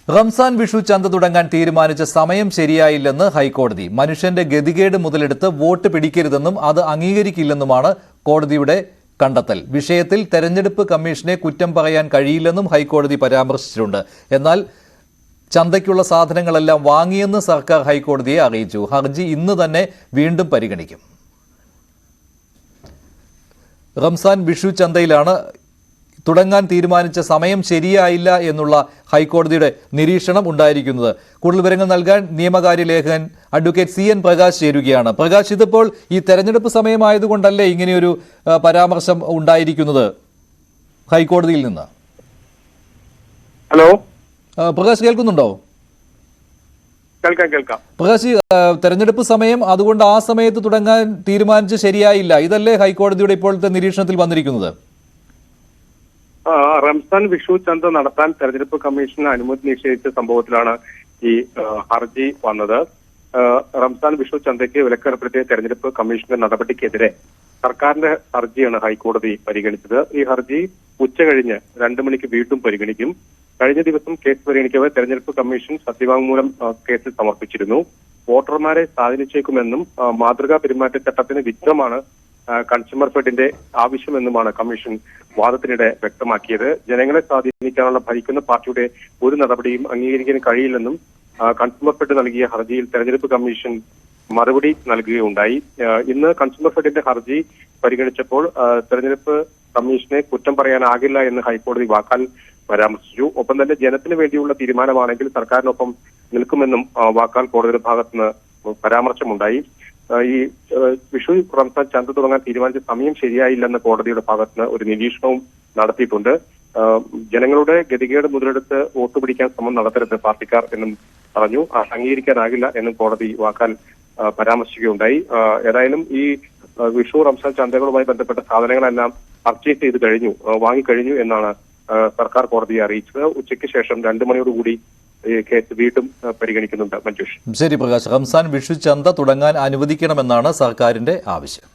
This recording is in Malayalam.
റംസാൻ വിഷു ചന്ത തുടങ്ങാൻ തീരുമാനിച്ച സമയം ശരിയായില്ലെന്ന് ഹൈക്കോടതി. മനുഷ്യന്റെ ഗതികേട് മുതലെടുത്ത് വോട്ട് പിടിക്കരുതെന്നും അത് അംഗീകരിക്കില്ലെന്നുമാണ് കോടതിയുടെ കണ്ടെത്തൽ. വിഷയത്തിൽ തെരഞ്ഞെടുപ്പ് കമ്മീഷനെ കുറ്റം പറയാൻ കഴിയില്ലെന്നും ഹൈക്കോടതി പരാമർശിച്ചിട്ടുണ്ട്. എന്നാൽ ചന്തയ്ക്കുള്ള സാധനങ്ങളെല്ലാം വാങ്ങിയെന്ന് സർക്കാർ ഹൈക്കോടതിയെ അറിയിച്ചു. ഹർജി ഇന്ന് തന്നെ വീണ്ടും പരിഗണിക്കും. റംസാൻ വിഷു ചന്തയിലാണ് തുടങ്ങാൻ തീരുമാനിച്ച സമയം ശരിയായില്ല എന്നുള്ള ഹൈക്കോടതിയുടെ നിരീക്ഷണം ഉണ്ടായിരിക്കുന്നത്. കൂടുതൽ വിവരങ്ങൾ നൽകാൻ നിയമകാര്യ ലേഖകൻ അഡ്വക്കേറ്റ് CN പ്രകാശ് ചേരുകയാണ്. പ്രകാശ്, ഇതിപ്പോൾ ഈ തെരഞ്ഞെടുപ്പ് സമയമായതുകൊണ്ടല്ലേ ഇങ്ങനെയൊരു പരാമർശം ഉണ്ടായിരിക്കുന്നത് ഹൈക്കോടതിയിൽ നിന്ന്? ഹലോ പ്രകാശ്, കേൾക്കുന്നുണ്ടോ? കേൾക്കാം. പ്രകാശ്, തെരഞ്ഞെടുപ്പ് സമയം, അതുകൊണ്ട് ആ സമയത്ത് തുടങ്ങാൻ തീരുമാനിച്ച് ശരിയായില്ല, ഇതല്ലേ ഹൈക്കോടതിയുടെ ഇപ്പോഴത്തെ നിരീക്ഷണത്തിൽ വന്നിരിക്കുന്നത്? റംസാൻ വിഷു ചന്ത നടത്താൻ തെരഞ്ഞെടുപ്പ് കമ്മീഷൻ അനുമതി നിഷേധിച്ച സംഭവത്തിലാണ് ഈ ഹർജി വന്നത്. റംസാൻ വിഷു ചന്തയ്ക്ക് വിലക്കേർപ്പെടുത്തിയ തെരഞ്ഞെടുപ്പ് കമ്മീഷന്റെ നടപടിക്കെതിരെ സർക്കാരിന്റെ ഹർജിയാണ് ഹൈക്കോടതി പരിഗണിച്ചത്. ഈ ഹർജി ഉച്ചകഴിഞ്ഞ് 2 മണിക്ക് വീണ്ടും പരിഗണിക്കും. കഴിഞ്ഞ ദിവസം കേസ് പരിഗണിക്കവെ തെരഞ്ഞെടുപ്പ് കമ്മീഷൻ സത്യവാങ്മൂലം കേസിൽ സമർപ്പിച്ചിരുന്നു. വോട്ടർമാരെ സ്വാധീനിച്ചേക്കുമെന്നും മാതൃകാ പെരുമാറ്റച്ചട്ടത്തിന് വിരുദ്ധമാണ് കൺസ്യൂമർ ഫെഡിന്റെ ആവശ്യമെന്നുമാണ് കമ്മീഷൻ വാദത്തിനിടെ വ്യക്തമാക്കിയത്. ജനങ്ങളെ സ്വാധീനിക്കാനുള്ള ഭരിക്കുന്ന പാർട്ടിയുടെ ഒരു നടപടിയും അംഗീകരിക്കാൻ കഴിയില്ലെന്നും കൺസ്യൂമർ ഫെഡ് നൽകിയ ഹർജിയിൽ തെരഞ്ഞെടുപ്പ് കമ്മീഷൻ മറുപടി നൽകുകയുണ്ടായി. ഇന്ന് കൺസ്യൂമർ ഫെഡിന്റെ ഹർജി പരിഗണിച്ചപ്പോൾ തെരഞ്ഞെടുപ്പ് കമ്മീഷനെ കുറ്റം പറയാനാകില്ല എന്ന് ഹൈക്കോടതി വാക്കാൽ പരാമർശിച്ചു. ഒപ്പം തന്നെ ജനത്തിന് വേണ്ടിയുള്ള തീരുമാനമാണെങ്കിൽ സർക്കാരിനൊപ്പം നിൽക്കുമെന്നും വാക്കാൽ കോടതിയുടെ ഭാഗത്തുനിന്ന് പരാമർശമുണ്ടായി. ഈ വിഷു റംസാൻ ചന്ത തുടങ്ങാൻ തീരുമാനിച്ച സമയം ശരിയായില്ലെന്ന കോടതിയുടെ ഭാഗത്തുനിന്ന് ഒരു നിരീക്ഷണവും നടത്തിയിട്ടുണ്ട്. ജനങ്ങളുടെ ഗതികേട് മുതലെടുത്ത് വോട്ട് പിടിക്കാൻ ശ്രമം നടത്തരുത് പാർട്ടിക്കാർ എന്നും പറഞ്ഞു. അംഗീകരിക്കാനാകില്ല എന്നും കോടതി വാക്കാൽ പരാമർശിക്കുകയുണ്ടായി. ഏതായാലും ഈ വിഷു റംസാൻ ചന്തകളുമായി ബന്ധപ്പെട്ട സാധനങ്ങളെല്ലാം പർച്ചേസ് ചെയ്ത് കഴിഞ്ഞു, വാങ്ങിക്കഴിഞ്ഞു എന്നാണ് സർക്കാർ കോടതിയെ അറിയിച്ചത്. ഉച്ചയ്ക്ക് ശേഷം 2 മണിയോടുകൂടി കേസ് വീണ്ടും പരിഗണിക്കുന്നുണ്ട്. മഞ്ജുഷ്. ശരി പ്രകാശ്, റംസാൻ വിഷു ചന്ത തുടങ്ങാൻ അനുവദിക്കണമെന്നാണ് സർക്കാരിന്റെ ആവശ്യം.